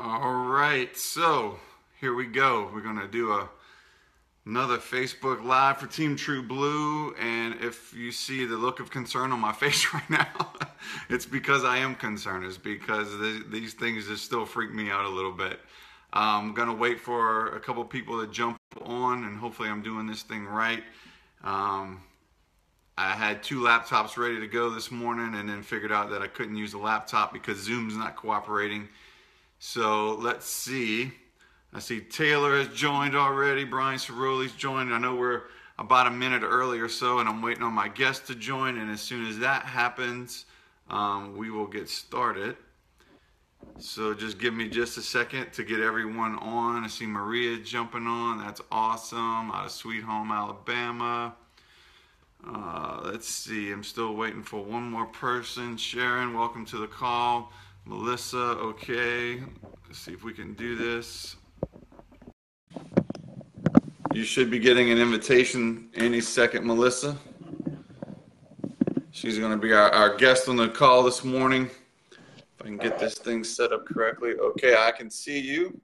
All right, so here we go. We're gonna do another Facebook Live for Team True Blue, and if you see the look of concern on my face right now, it's because I am concerned. It's because these things just still freak me out a little bit. I'm gonna wait for a couple people to jump on, and hopefully I'm doing this thing right. I had two laptops ready to go this morning, and then figured out that I couldn't use the laptop because Zoom's not cooperating. So let's see. I see Taylor has joined already. Brian Ciroli's joined. I know we're about a minute early or so, and I'm waiting on my guest to join. And as soon as that happens, we will get started. So just give me just a second to get everyone on. I see Maria jumping on. That's awesome. Out of Sweet Home, Alabama. Let's see. I'm still waiting for one more person. Sharon, welcome to the call. Melissa, okay. Let's see if we can do this. You should be getting an invitation any second, Melissa. She's going to be our guest on the call this morning. If I can get this thing set up correctly. Okay, I can see you.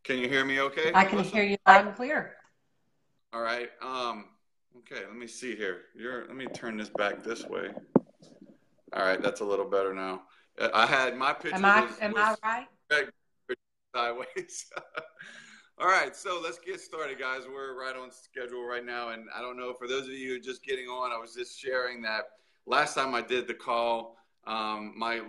Can you hear me okay, I can Melissa? hear you loud and clear. All right. Okay, let me see here. Let me turn this back this way. All right, that's a little better now. I had my picture. Am I right? Sideways. All right, so let's get started, guys. We're right on schedule right now, and I don't know, for those of you just getting on, I was just sharing that last time I did the call, my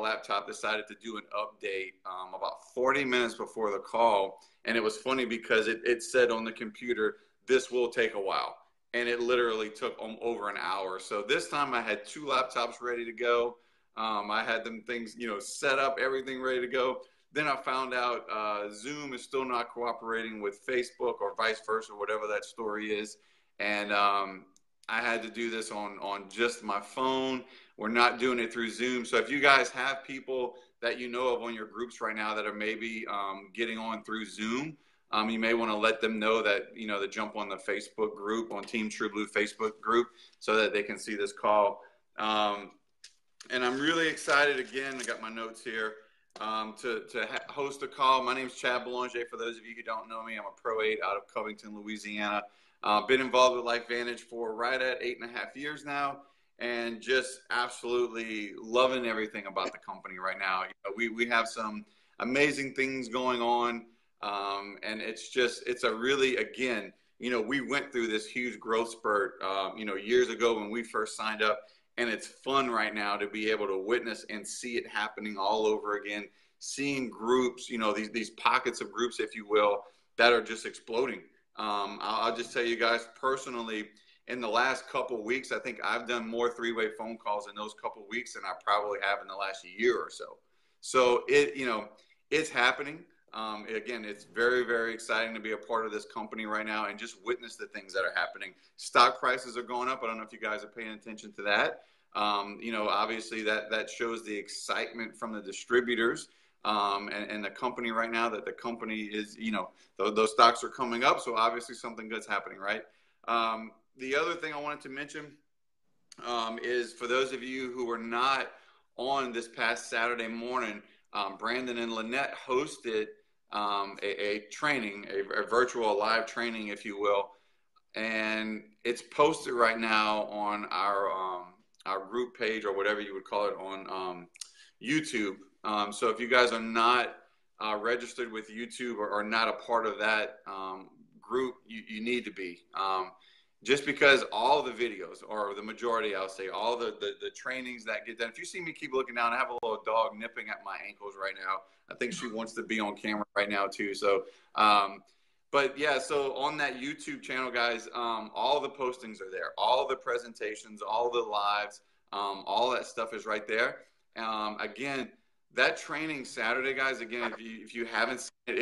laptop decided to do an update about 40 minutes before the call, and it was funny because it said on the computer, this will take a while, and it literally took over an hour. So this time I had two laptops ready to go. I had them things, set up, everything ready to go. Then I found out Zoom is still not cooperating with Facebook or vice versa, whatever that story is. And I had to do this on just my phone. We're not doing it through Zoom. So if you guys have people that you know of on your groups right now that are maybe getting on through Zoom, you may want to let them know that, to jump on the Facebook group, on Team True Blue Facebook group, so that they can see this call. And I'm really excited, again, I got my notes here, to host a call. My name is Chad Belanger. For those of you who don't know me, I'm a Pro 8 out of Covington, Louisiana. Been involved with LifeVantage for right at 8.5 years now, and just absolutely loving everything about the company right now. We have some amazing things going on, and it's a really, again, we went through this huge growth spurt, years ago when we first signed up. And it's fun right now to be able to witness and see it happening all over again, seeing groups, these pockets of groups, if you will, that are just exploding. I'll just tell you guys personally, in the last couple of weeks, I think I've done more three-way phone calls in those couple of weeks than I probably have in the last year or so. So it's happening. Again, it's very, very exciting to be a part of this company right now and just witness the things that are happening. Stock prices are going up. I don't know if you guys are paying attention to that. Obviously that shows the excitement from the distributors and the company right now, that the company is, those stocks are coming up. So obviously something good's happening, right? The other thing I wanted to mention is, for those of you who were not on this past Saturday morning, Brandon and Lynette hosted a training, a virtual live training, if you will, and it's posted right now on our group page, or whatever you would call it, on YouTube. So if you guys are not registered with YouTube, or not a part of that group, you need to be. Just because all the videos, or the majority, I'll say, all the trainings that get done. If you see me keep looking down, I have a little dog nipping at my ankles right now. I think she wants to be on camera right now too. So, but yeah, so on that YouTube channel, guys, all the postings are there. All the presentations, all the lives, all that stuff is right there. Again, that training Saturday, guys, again, if you haven't seen it,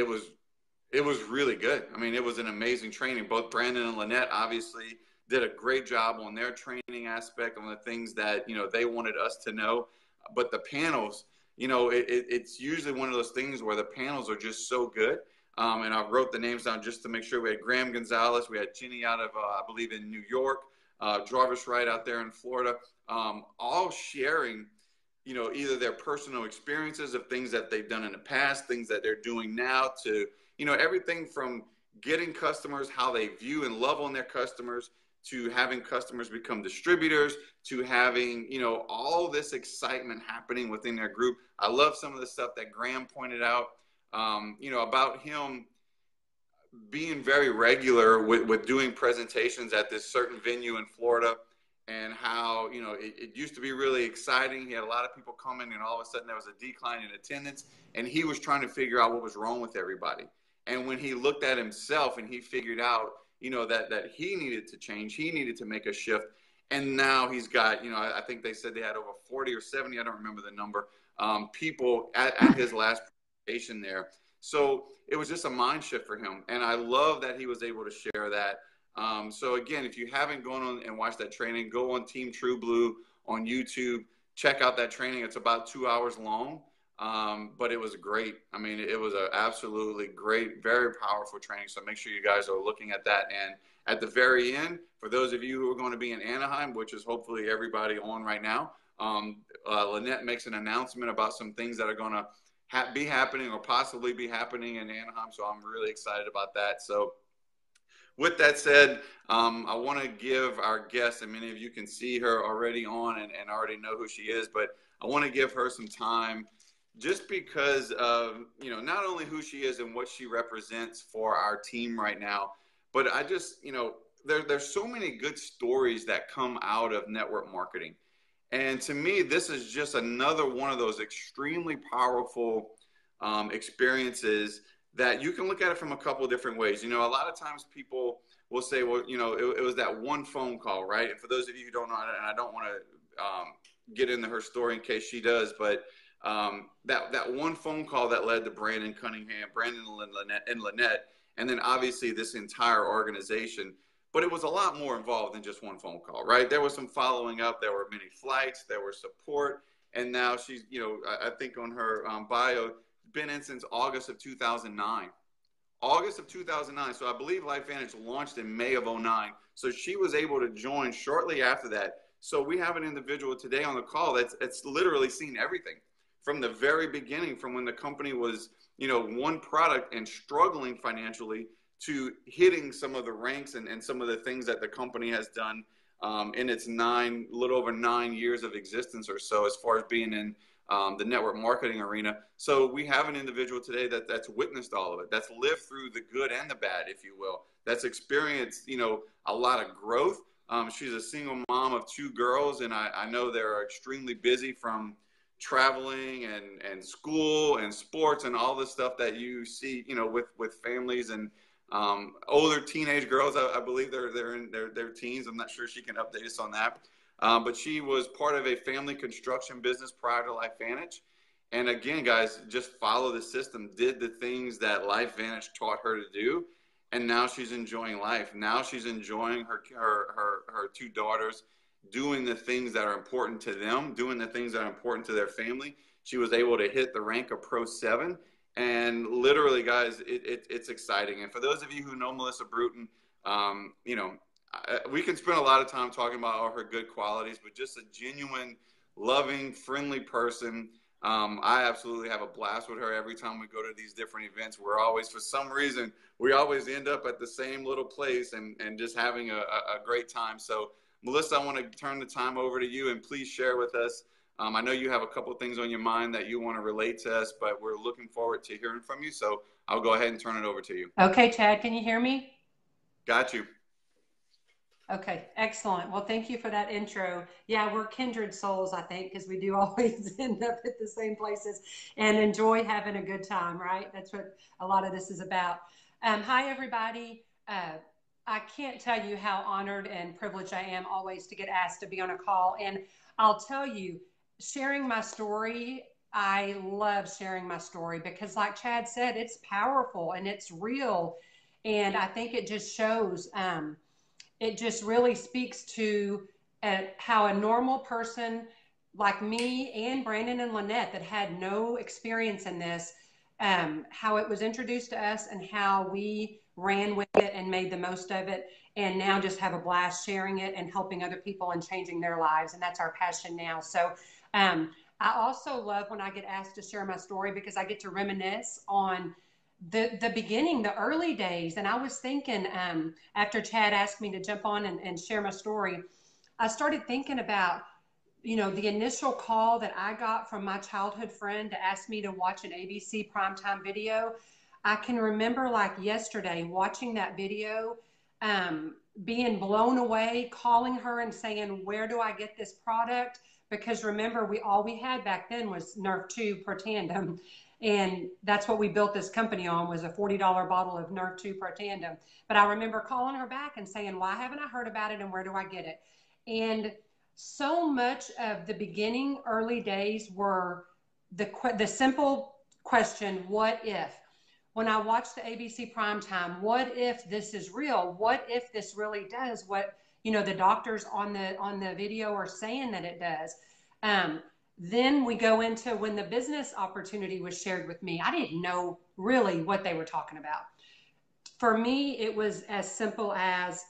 it was really good. I mean, it was an amazing training. Both Brandon and Lynette obviously did a great job on their training aspect, on the things that, they wanted us to know. But the panels, it's usually one of those things where the panels are just so good. And I wrote the names down just to make sure. We had Graham Gonzalez. We had Ginny out of, I believe, in New York. Jarvis Wright out there in Florida. All sharing either their personal experiences of things that they've done in the past, things that they're doing now, to, everything from getting customers, how they view and love on their customers, to having customers become distributors, to having, all this excitement happening within their group. I love some of the stuff that Graham pointed out, about him being very regular with doing presentations at this certain venue in Florida, and how, it used to be really exciting. He had a lot of people coming, and all of a sudden there was a decline in attendance, and he was trying to figure out what was wrong with everybody. And when he looked at himself and he figured out, that he needed to change, he needed to make a shift. And now he's got, I think they said they had over 40 or 70, I don't remember the number, people at his last presentation there. So it was just a mind shift for him. And I love that he was able to share that. So again, if you haven't gone on and watched that training, go on Team True Blue on YouTube, check out that training. It's about 2 hours long. But it was great. I mean, it was an absolutely great, very powerful training. So make sure you guys are looking at that. And at the very end, for those of you who are going to be in Anaheim, which is hopefully everybody on right now, Lynette makes an announcement about some things that are going to be happening or possibly be happening in Anaheim. So I'm really excited about that. So with that said, I want to give our guest, and many of you can see her already on and already know who she is, but I want to give her some time, just because of, not only who she is and what she represents for our team right now, but I just, there's so many good stories that come out of network marketing. And to me, this is just another one of those extremely powerful experiences that you can look at it from a couple of different ways. A lot of times people will say, well, it was that one phone call, right? And for those of you who don't know, and I don't want to get into her story in case she does, but that one phone call that led to Brandon and Lynette, and then obviously this entire organization. But it was a lot more involved than just one phone call, right? There was some following up. There were many flights. There was support. And now she's, I think on her bio, been in since August of 2009. August of 2009. So I believe LifeVantage launched in May of 2009. So she was able to join shortly after that. So we have an individual today on the call that's literally seen everything from the very beginning, from when the company was, one product and struggling financially, to hitting some of the ranks and some of the things that the company has done in its little over 9 years of existence or so, as far as being in the network marketing arena. So we have an individual today that's witnessed all of it, that's lived through the good and the bad, if you will, that's experienced, a lot of growth. She's a single mom of 2 girls, and I know they're extremely busy, from traveling and school and sports and all the stuff that you see, with families and older teenage girls. I believe they're in their teens. I'm not sure, she can update us on that. But she was part of a family construction business prior to LifeVantage. And again, guys, just follow the system, did the things that LifeVantage taught her to do. And now she's enjoying life. Now she's enjoying her 2 daughters, doing the things that are important to them, doing the things that are important to their family. She was able to hit the rank of Pro7. And literally, guys, it's exciting. And for those of you who know Melissa Brewton, we can spend a lot of time talking about all her good qualities, but just a genuine, loving, friendly person. I absolutely have a blast with her every time we go to these different events. We're always, for some reason, we always end up at the same little place and just having a great time. So, Melissa, I want to turn the time over to you, and please share with us. I know you have a couple of things on your mind that you want to relate to us, but we're looking forward to hearing from you. So I'll go ahead and turn it over to you. Okay, Chad, can you hear me? Got you. Okay, excellent. Well, thank you for that intro. Yeah, we're kindred souls, I think, because we do always end up at the same places and enjoy having a good time, right? That's what a lot of this is about. Hi, everybody. I can't tell you how honored and privileged I am always to get asked to be on a call. And I'll tell you, sharing my story, I love sharing my story because, like Chad said, it's powerful and it's real. And I think it just shows, it just really speaks to how a normal person like me and Brandon and Lynette that had no experience in this, how it was introduced to us and how we ran with it and made the most of it, and now just have a blast sharing it and helping other people and changing their lives. And that's our passion now. So I also love when I get asked to share my story because I get to reminisce on the beginning, the early days. And I was thinking, after Chad asked me to jump on and share my story, I started thinking about, the initial call that I got from my childhood friend to ask me to watch an ABC primetime video. I can remember like yesterday watching that video, being blown away, calling her and saying, where do I get this product? Because remember, all we had back then was Nerf 2 per tandem. And that's what we built this company on, was a $40 bottle of Nerf 2 per tandem. But I remember calling her back and saying, why haven't I heard about it and where do I get it? And so much of the beginning, early days were the simple question, what if? When I watched the ABC primetime, what if this is real? What if this really does what, the doctors on the video are saying that it does? Then we go into when the business opportunity was shared with me. I didn't know really what they were talking about. For me, it was as simple as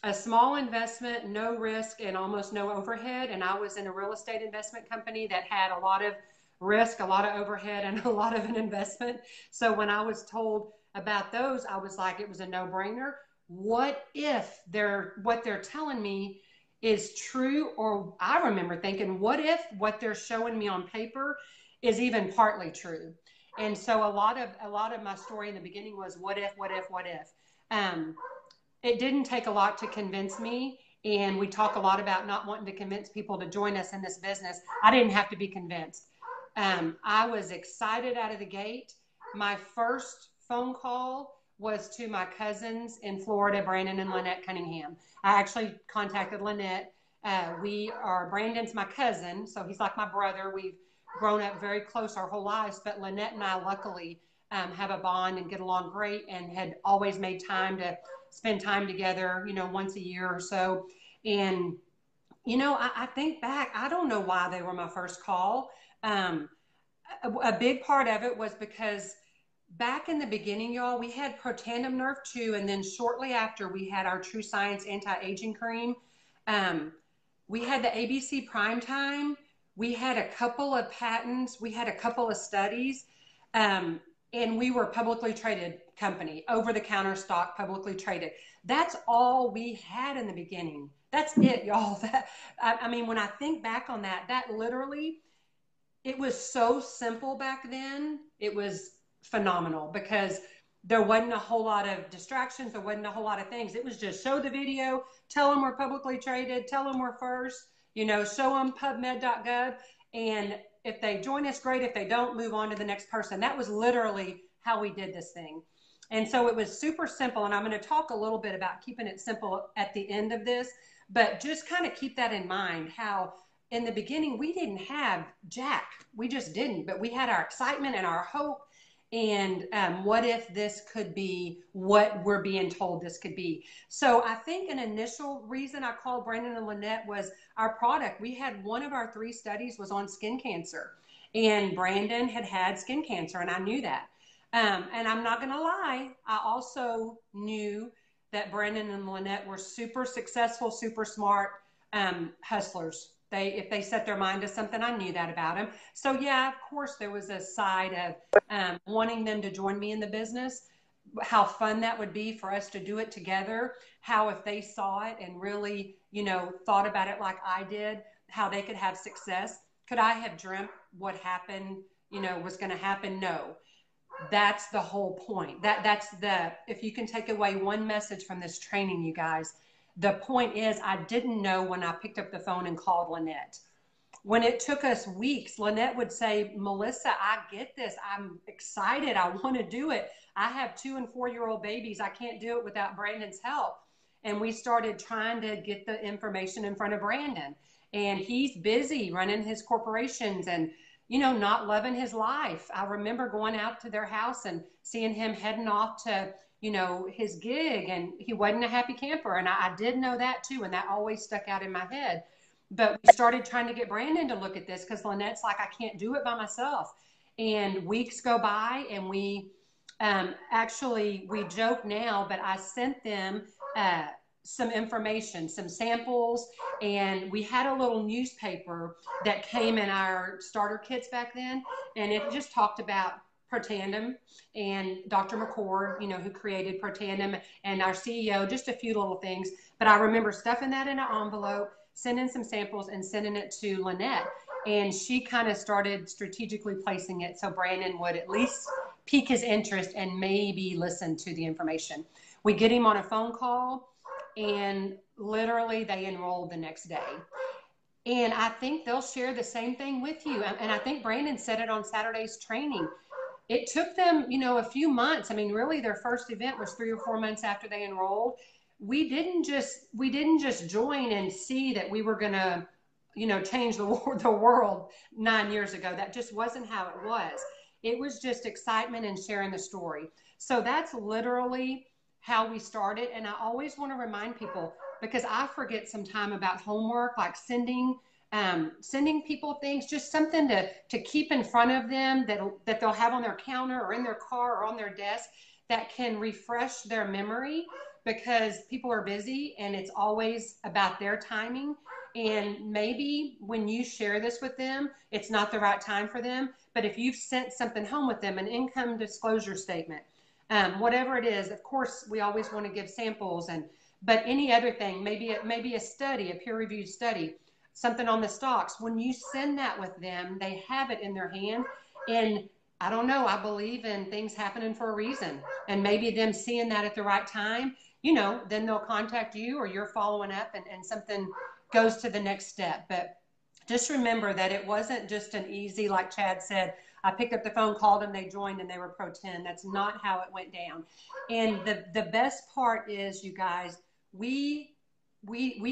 a small investment, no risk, and almost no overhead. And I was in a real estate investment company that had a lot of risk, a lot of overhead, and a lot of an investment. So when I was told about those, I was like, it was a no-brainer. What if what they're telling me is true? Or I remember thinking, what if what they're showing me on paper is even partly true? And so a lot of my story in the beginning was what if. It didn't take a lot to convince me. And we talk a lot about not wanting to convince people to join us in this business. I didn't have to be convinced. I was excited out of the gate. My first phone call was to my cousins in Florida, Brandon and Lynette Cunningham. I actually contacted Lynette. Brandon's my cousin, so he's like my brother. We've grown up very close our whole lives, but Lynette and I luckily have a bond and get along great, and had always made time to spend time together, once a year or so. And, I think back, I don't know why they were my first call. A big part of it was because back in the beginning, y'all, we had Pro Tandem Nerf 2, and then shortly after we had our True Science Anti-Aging Cream. We had the ABC Primetime. We had a couple of patents. We had a couple of studies. And we were a publicly traded company, over-the-counter stock, publicly traded. That's all we had in the beginning. That's it, y'all. When I think back on that literally, it was so simple back then. It was phenomenal because there wasn't a whole lot of distractions. There wasn't a whole lot of things. It was just show the video, tell them we're publicly traded, tell them we're first, show them pubmed.gov. And if they join us, great. If they don't, move on to the next person. That was literally how we did this thing. And so it was super simple. And I'm going to talk a little bit about keeping it simple at the end of this, but just kind of keep that in mind, how in the beginning we didn't have jack. We just didn't, but we had our excitement and our hope. And what if this could be what we're being told this could be? So I think an initial reason I called Brandon and Lynette was our product. We had one of our 3 studies was on skin cancer, and Brandon had skin cancer, and I knew that. And I'm not going to lie, I also knew that Brandon and Lynette were super successful, super smart hustlers. If they set their mind to something, I knew that about them. So yeah, of course, there was a side of wanting them to join me in the business, how fun that would be for us to do it together, how if they saw it and really, thought about it like I did, how they could have success. Could I have dreamt what happened, was going to happen? No. That's the whole point. If you can take away one message from this training, you guys, the point is I didn't know when I picked up the phone and called Lynette. When it took us weeks, Lynette would say, Melissa, I get this. I'm excited. I want to do it. I have 2- and 4-year-old babies. I can't do it without Brandon's help. And we started trying to get the information in front of Brandon. And he's busy running his corporations and, not loving his life. I remember going out to their house and seeing him heading off to, his gig, and he wasn't a happy camper. And I did know that too. And that always stuck out in my head. But we started trying to get Brandon to look at this because Lynette's like, I can't do it by myself. And weeks go by, and we joke now, but I sent them some information, some samples, and we had a little newspaper that came in our starter kits back then, and it just talked about Protandem and Dr. McCord, you know, who created Protandem, and our CEO, just a few little things. But I remember stuffing that in an envelope, sending some samples, and sending it to Lynette. And she kind of started strategically placing it so Brandon would at least pique his interest and maybe listen to the information. We get him on a phone call, and literally they enrolled the next day. And I think they'll share the same thing with you. And I think Brandon said it on Saturday's training. It took them, you know, a few months. I mean, really their first event was 3 or 4 months after they enrolled. We didn't just join and see that we were going to, you know, change the world 9 years ago. That just wasn't how it was. It was just excitement and sharing the story. So that's literally how we started. And I always want to remind people, because I forget sometime about homework, like sending people things, just something to keep in front of them that they'll have on their counter or in their car or on their desk that can refresh their memory, because people are busy and it's always about their timing. And maybe when you share this with them, it's not the right time for them. But if you've sent something home with them, an income disclosure statement, whatever it is, of course, we always want to give samples, but any other thing, maybe a study, a peer-reviewed study, something on the stocks. When you send that with them, they have it in their hand. And I don't know, I believe in things happening for a reason. And maybe them seeing that at the right time, you know, then they'll contact you or you're following up and something goes to the next step. But just remember that it wasn't just an easy, like Chad said, I picked up the phone, called them, they joined, and they were Pro 10. That's not how it went down. And the best part is, you guys, we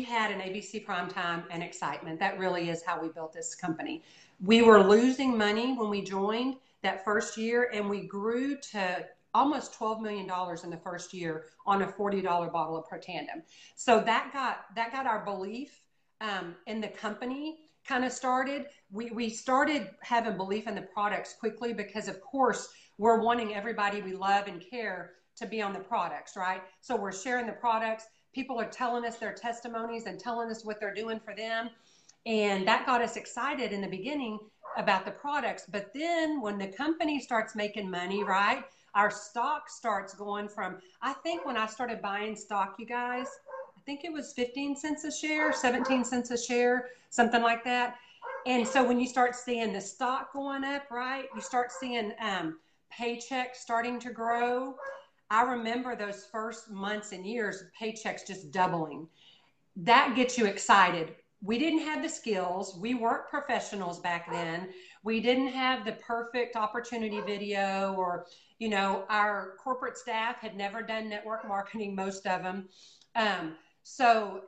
had an ABC primetime and excitement. That really is how we built this company. We were losing money when we joined that first year, and we grew to almost $12 million in the first year on a $40 bottle of Protandem. So that got our belief in the company kind of started. We started having belief in the products quickly because, of course, we're wanting everybody we love and care to be on the products, right? So we're sharing the products. People are telling us their testimonies and telling us what they're doing for them. And that got us excited in the beginning about the products. But then when the company starts making money, right, our stock starts going from, I think when I started buying stock, you guys, I think it was 15 cents a share, 17 cents a share, something like that. And so when you start seeing the stock going up, right, you start seeing paychecks starting to grow. I remember those first months and years, paychecks just doubling. That gets you excited. We didn't have the skills. We weren't professionals back then. We didn't have the perfect opportunity video, or, you know, our corporate staff had never done network marketing, most of them. So,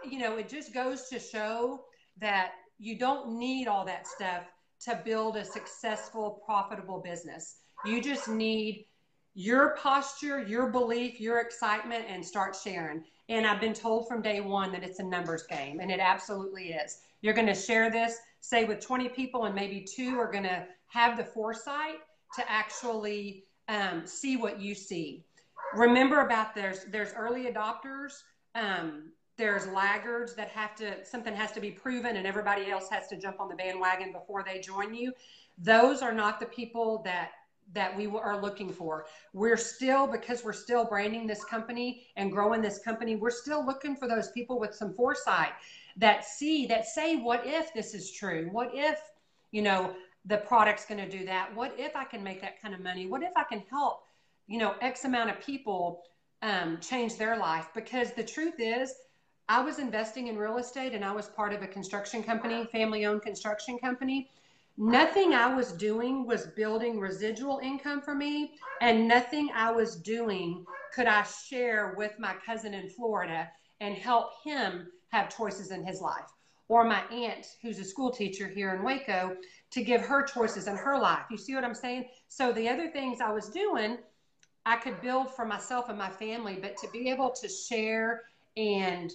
you know, it just goes to show that you don't need all that stuff to build a successful, profitable business. You just need your posture, your belief, your excitement, and start sharing. And I've been told from day one that it's a numbers game, and it absolutely is. You're going to share this, say, with 20 people, and maybe 2 are going to have the foresight to actually see what you see. Remember about there's early adopters, there's laggards that something has to be proven and everybody else has to jump on the bandwagon before they join you. Those are not the people that we are looking for. Because we're still branding this company and growing this company, we're still looking for those people with some foresight that say, what if this is true? What if, you know, the product's going to do that? What if I can make that kind of money? What if I can help, you know, X amount of people change their life? Because the truth is, I was investing in real estate and I was part of a construction company, family-owned construction company. Nothing I was doing was building residual income for me, and nothing I was doing could I share with my cousin in Florida and help him have choices in his life, or my aunt who's a school teacher here in Waco to give her choices in her life. You see what I'm saying? So the other things I was doing, I could build for myself and my family, but to be able to share and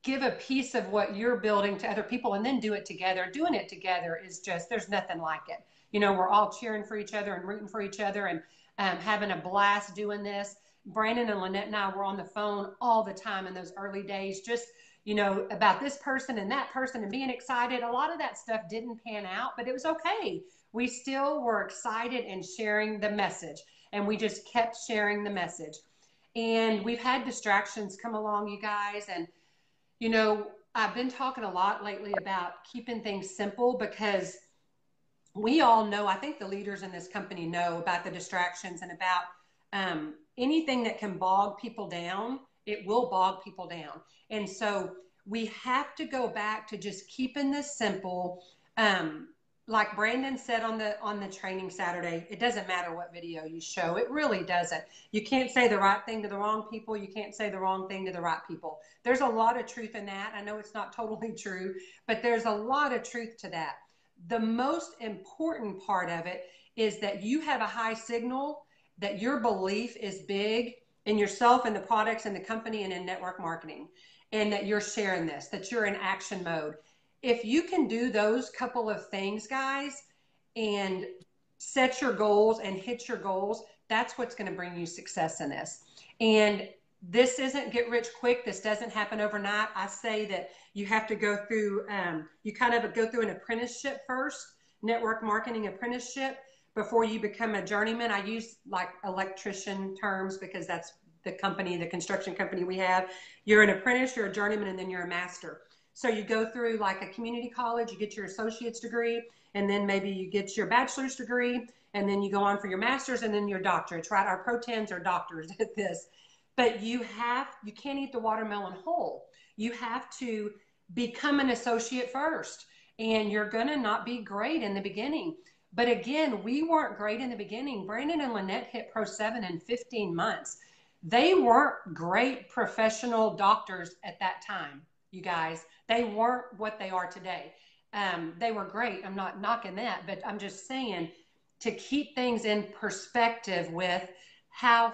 give a piece of what you're building to other people and then do it together. Doing it together is just, there's nothing like it. You know, we're all cheering for each other and rooting for each other and having a blast doing this. Brandon and Lynette and I were on the phone all the time in those early days, just, you know, about this person and that person and being excited. A lot of that stuff didn't pan out, but it was okay. We still were excited and sharing the message, and we just kept sharing the message. And we've had distractions come along, you guys. And, you know, I've been talking a lot lately about keeping things simple, because we all know, I think the leaders in this company know about the distractions and about anything that can bog people down. It will bog people down. And so we have to go back to just keeping this simple. Like Brandon said on the training Saturday, it doesn't matter what video you show. It really doesn't. You can't say the right thing to the wrong people. You can't say the wrong thing to the right people. There's a lot of truth in that. I know it's not totally true, but there's a lot of truth to that. The most important part of it is that you have a high signal, that your belief is big in yourself and the products and the company and in network marketing, and that you're sharing this, that you're in action mode. If you can do those couple of things, guys, and set your goals and hit your goals, that's what's going to bring you success in this. And this isn't get rich quick. This doesn't happen overnight. I say that you have to go through, you kind of go through an apprenticeship first, network marketing apprenticeship, before you become a journeyman. I use like electrician terms because that's the company, the construction company we have. You're an apprentice, you're a journeyman, and then you're a master. So you go through like a community college, you get your associate's degree, and then maybe you get your bachelor's degree, and then you go on for your master's and then your doctorates, right? Our Pro10s are doctors at this. But you can't eat the watermelon whole. You have to become an associate first, and you're going to not be great in the beginning. But again, we weren't great in the beginning. Brandon and Lynette hit Pro7 in 15 months. They weren't great professional doctors at that time, you guys. They weren't what they are today. They were great. I'm not knocking that, but I'm just saying to keep things in perspective with how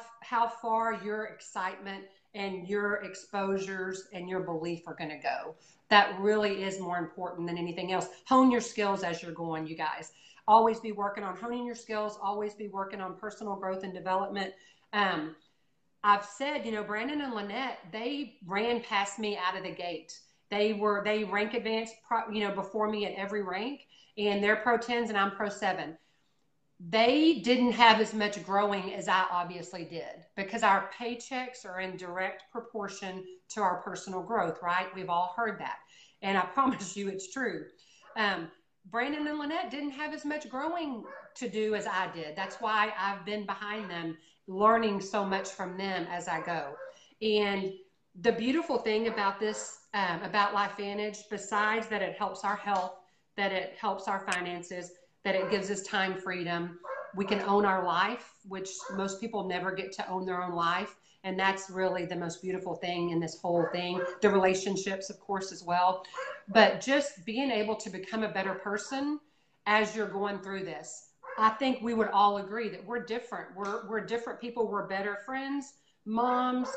far your excitement and your exposures and your belief are going to go. That really is more important than anything else. Hone your skills as you're going, you guys. Always be working on honing your skills. Always be working on personal growth and development. I've said, you know, Brandon and Lynette, they ran past me out of the gate. They rank advanced, you know, before me at every rank, and they're Pro10s and I'm Pro7. They didn't have as much growing as I obviously did, because our paychecks are in direct proportion to our personal growth, right? We've all heard that. And I promise you it's true. Brandon and Lynette didn't have as much growing to do as I did. That's why I've been behind them, learning so much from them as I go. And the beautiful thing about this, about LifeVantage, besides that it helps our health, that it helps our finances, that it gives us time freedom, we can own our life, which most people never get to own their own life. And that's really the most beautiful thing in this whole thing. The relationships, of course, as well. But just being able to become a better person as you're going through this. I think we would all agree that we're different. We're different people. We're better friends, moms,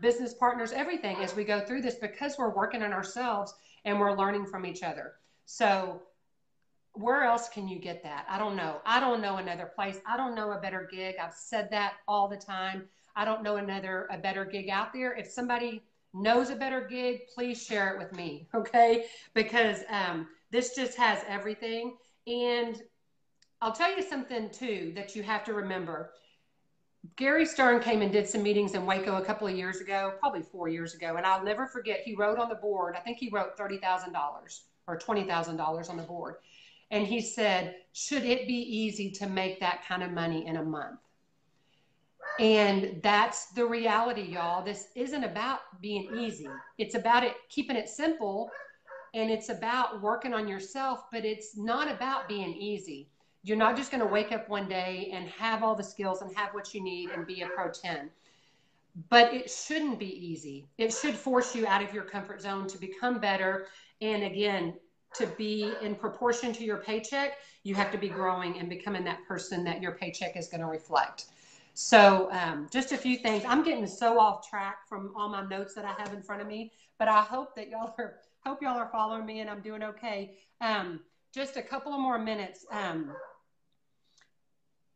business partners, everything as we go through this, because we're working on ourselves and we're learning from each other. So where else can you get that? I don't know. I don't know another place. I don't know a better gig. I've said that all the time. I don't know a better gig out there. If somebody knows a better gig, please share it with me, okay? Because this just has everything. And I'll tell you something too that you have to remember. Gary Stern came and did some meetings in Waco a couple of years ago, probably 4 years ago, and I'll never forget, he wrote on the board, I think he wrote $30,000 or $20,000 on the board. And he said, should it be easy to make that kind of money in a month? And that's the reality, y'all. This isn't about being easy. It's about keeping it simple, and it's about working on yourself, but it's not about being easy. You're not just going to wake up one day and have all the skills and have what you need and be a Pro10. But it shouldn't be easy. It should force you out of your comfort zone to become better. And again, to be in proportion to your paycheck, you have to be growing and becoming that person that your paycheck is going to reflect. So just a few things. I'm getting so off track from all my notes that I have in front of me, but I hope that y'all are following me and I'm doing okay. Just a couple of more minutes.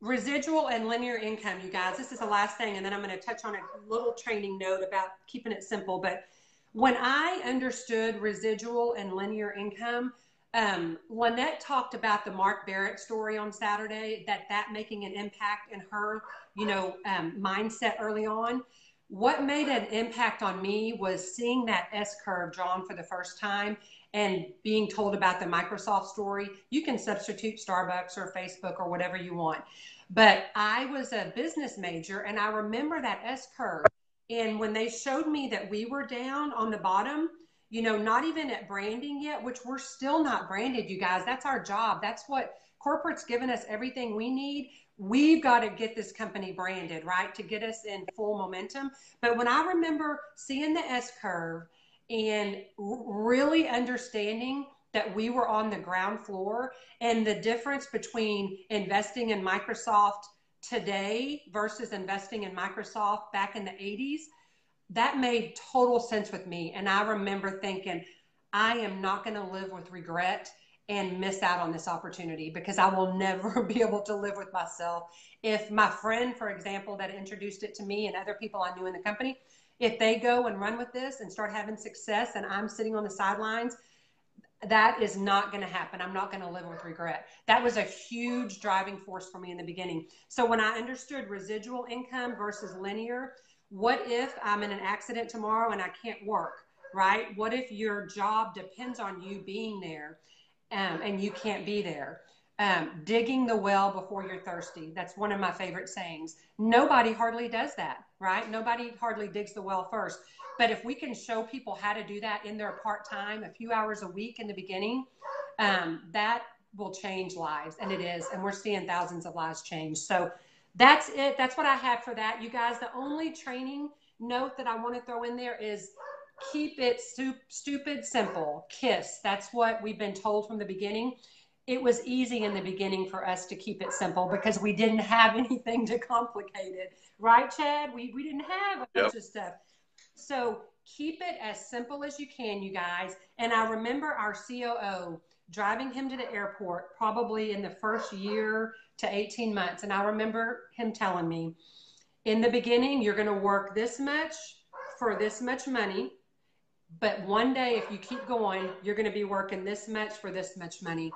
Residual and linear income, you guys. This is the last thing, and then I'm going to touch on a little training note about keeping it simple. But when I understood residual and linear income, Lynette talked about the Mark Barrett story on Saturday, that making an impact in her, mindset early on. What made an impact on me was seeing that S curve drawn for the first time and being told about the Microsoft story. You can substitute Starbucks or Facebook or whatever you want. But I was a business major, and I remember that S curve. And when they showed me that we were down on the bottom, not even at branding yet, which we're still not branded, you guys. That's our job. That's what corporate's given us everything we need. We've got to get this company branded, right, to get us in full momentum. But when I remember seeing the S curve and really understanding that we were on the ground floor and the difference between investing in Microsoft today versus investing in Microsoft back in the 80s, that made total sense with me. And I remember thinking, I am not going to live with regret and miss out on this opportunity, because I will never be able to live with myself. If my friend, for example, that introduced it to me and other people I knew in the company, if they go and run with this and start having success and I'm sitting on the sidelines, that is not going to happen. I'm not going to live with regret. That was a huge driving force for me in the beginning. So when I understood residual income versus linear, what if I'm in an accident tomorrow and I can't work, right? What if your job depends on you being there and you can't be there? Digging the well before you're thirsty. That's one of my favorite sayings. Nobody hardly does that, right? Nobody hardly digs the well first. But if we can show people how to do that in their part-time, a few hours a week in the beginning, that will change lives. And it is. And we're seeing thousands of lives change. So that's it. That's what I have for that. You guys, the only training note that I want to throw in there is keep it stupid, simple. KISS. That's what we've been told from the beginning. It was easy in the beginning for us to keep it simple because we didn't have anything to complicate it. Right, Chad? We didn't have a bunch of stuff. So keep it as simple as you can, you guys. And I remember our COO driving him to the airport probably in the first year to 18 months. And I remember him telling me, in the beginning, you're going to work this much for this much money. But one day, if you keep going, you're going to be working this much for this much money.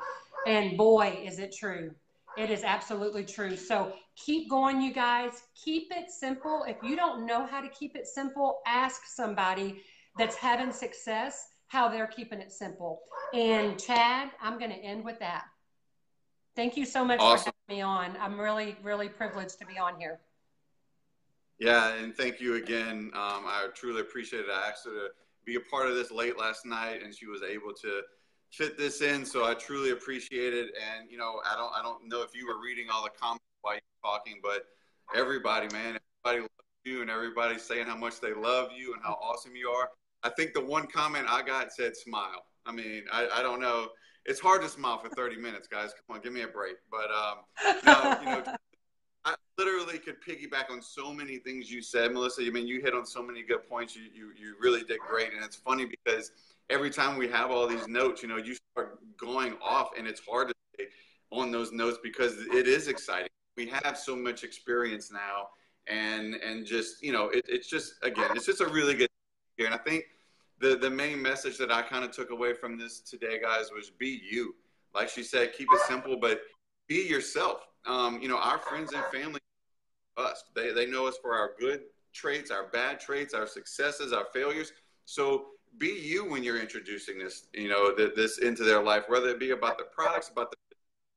And boy, is it true. It is absolutely true. So keep going, you guys. Keep it simple. If you don't know how to keep it simple, ask somebody that's having success how they're keeping it simple. And Chad, I'm going to end with that. Thank you so much for having me on. I'm really, really privileged to be on here. Yeah, and thank you again. I truly appreciate it. I asked her to be a part of this late last night, and she was able to fit this in. So I truly appreciate it. And I don't know if you were reading all the comments while you were talking, but everybody, man, everybody loves you, and everybody's saying how much they love you and how awesome you are. I think the one comment I got said smile. I mean, I don't know. It's hard to smile for 30 minutes, guys. Come on, give me a break. But no, I literally could piggyback on so many things you said, Melissa. I mean, you hit on so many good points. You really did great. And it's funny because every time we have all these notes, you start going off, and it's hard to stay on those notes because it is exciting. We have so much experience now, and just, it's just, again, it's just a really good year. And I think the main message that I kind of took away from this today, guys, was be you. Like she said, keep it simple, but be yourself. Our friends and family know us. They know us for our good traits, our bad traits, our successes, our failures. So be you when you're introducing this, this into their life, whether it be about the products,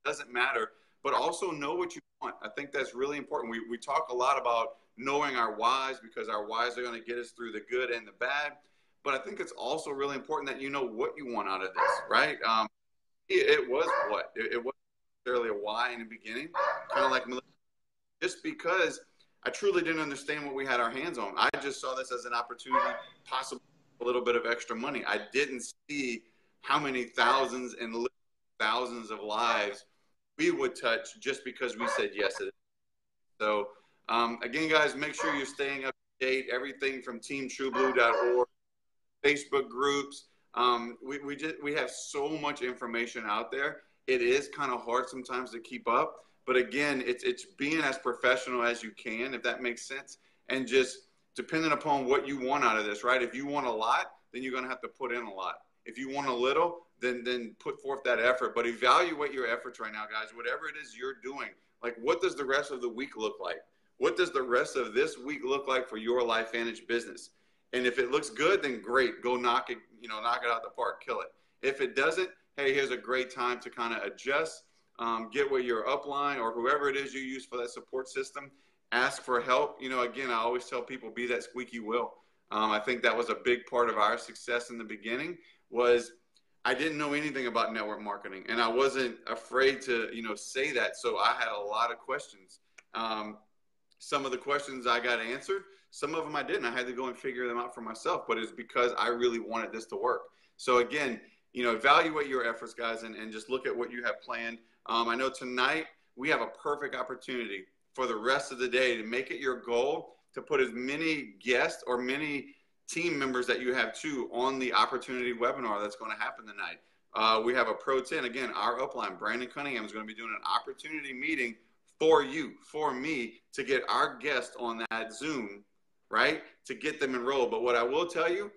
doesn't matter, but also know what you want. I think that's really important. We talk a lot about knowing our whys because our whys are going to get us through the good and the bad. But I think it's also really important that you know what you want out of this, right? It was what? It wasn't necessarily a why in the beginning, kind of like Melissa, just because I truly didn't understand what we had our hands on. I just saw this as an opportunity, possibly a little bit of extra money. I didn't see how many thousands and thousands of lives we would touch just because we said yes to it. So again, guys, make sure you're staying up to date. Everything from teamtrueblue.org, Facebook groups. We have so much information out there. It is kind of hard sometimes to keep up, But again, it's being as professional as you can, if that makes sense. And just depending upon what you want out of this, right? If you want a lot, then you're going to have to put in a lot. If you want a little, then put forth that effort. But evaluate your efforts right now, guys. Whatever it is you're doing, like what does the rest of the week look like? What does the rest of this week look like for your LifeVantage business? And if it looks good, then great. Go knock it out of the park, kill it. If it doesn't, hey, here's a great time to kind of adjust, get with your upline or whoever it is you use for that support system. Ask for help. Again, I always tell people, be that squeaky wheel. I think that was a big part of our success in the beginning was I didn't know anything about network marketing, and I wasn't afraid to, say that. So I had a lot of questions. Some of the questions I got answered. Some of them I didn't. I had to go and figure them out for myself, but it's because I really wanted this to work. So again, evaluate your efforts, guys, and just look at what you have planned. I know tonight we have a perfect opportunity for the rest of the day to make it your goal to put as many guests or many team members that you have too on the opportunity webinar that's going to happen tonight. We have a Pro 10, again, our upline, Brandon Cunningham, is going to be doing an opportunity meeting for you, for me, to get our guests on that Zoom, right, to get them enrolled. But what I will tell you,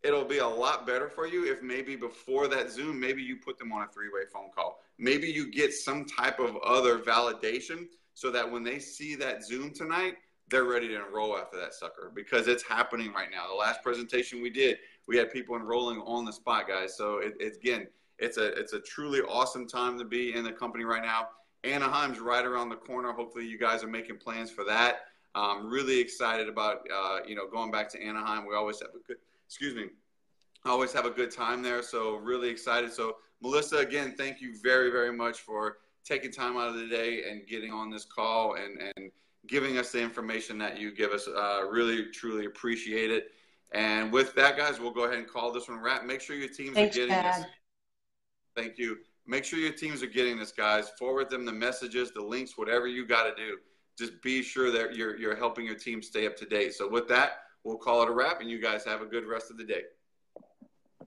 it'll be a lot better for you if maybe before that Zoom, maybe you put them on a 3-way phone call. Maybe you get some type of other validation so that when they see that Zoom tonight, they're ready to enroll after that sucker, because it's happening right now. The last presentation we did, we had people enrolling on the spot, guys. So it's a truly awesome time to be in the company right now. Anaheim's right around the corner. Hopefully you guys are making plans for that. Really excited about, going back to Anaheim. We always have a good time there. So really excited. So Melissa, again, thank you very, very much for taking time out of the day and getting on this call and giving us the information that you give us. Really, truly appreciate it. And with that, guys, we'll go ahead and call this one a wrap. Make sure your teams are getting this. Thank you. Make sure your teams are getting this, guys. Forward them the messages, the links, whatever you got to do. Just be sure that you're helping your team stay up to date. So with that, we'll call it a wrap, and you guys have a good rest of the day.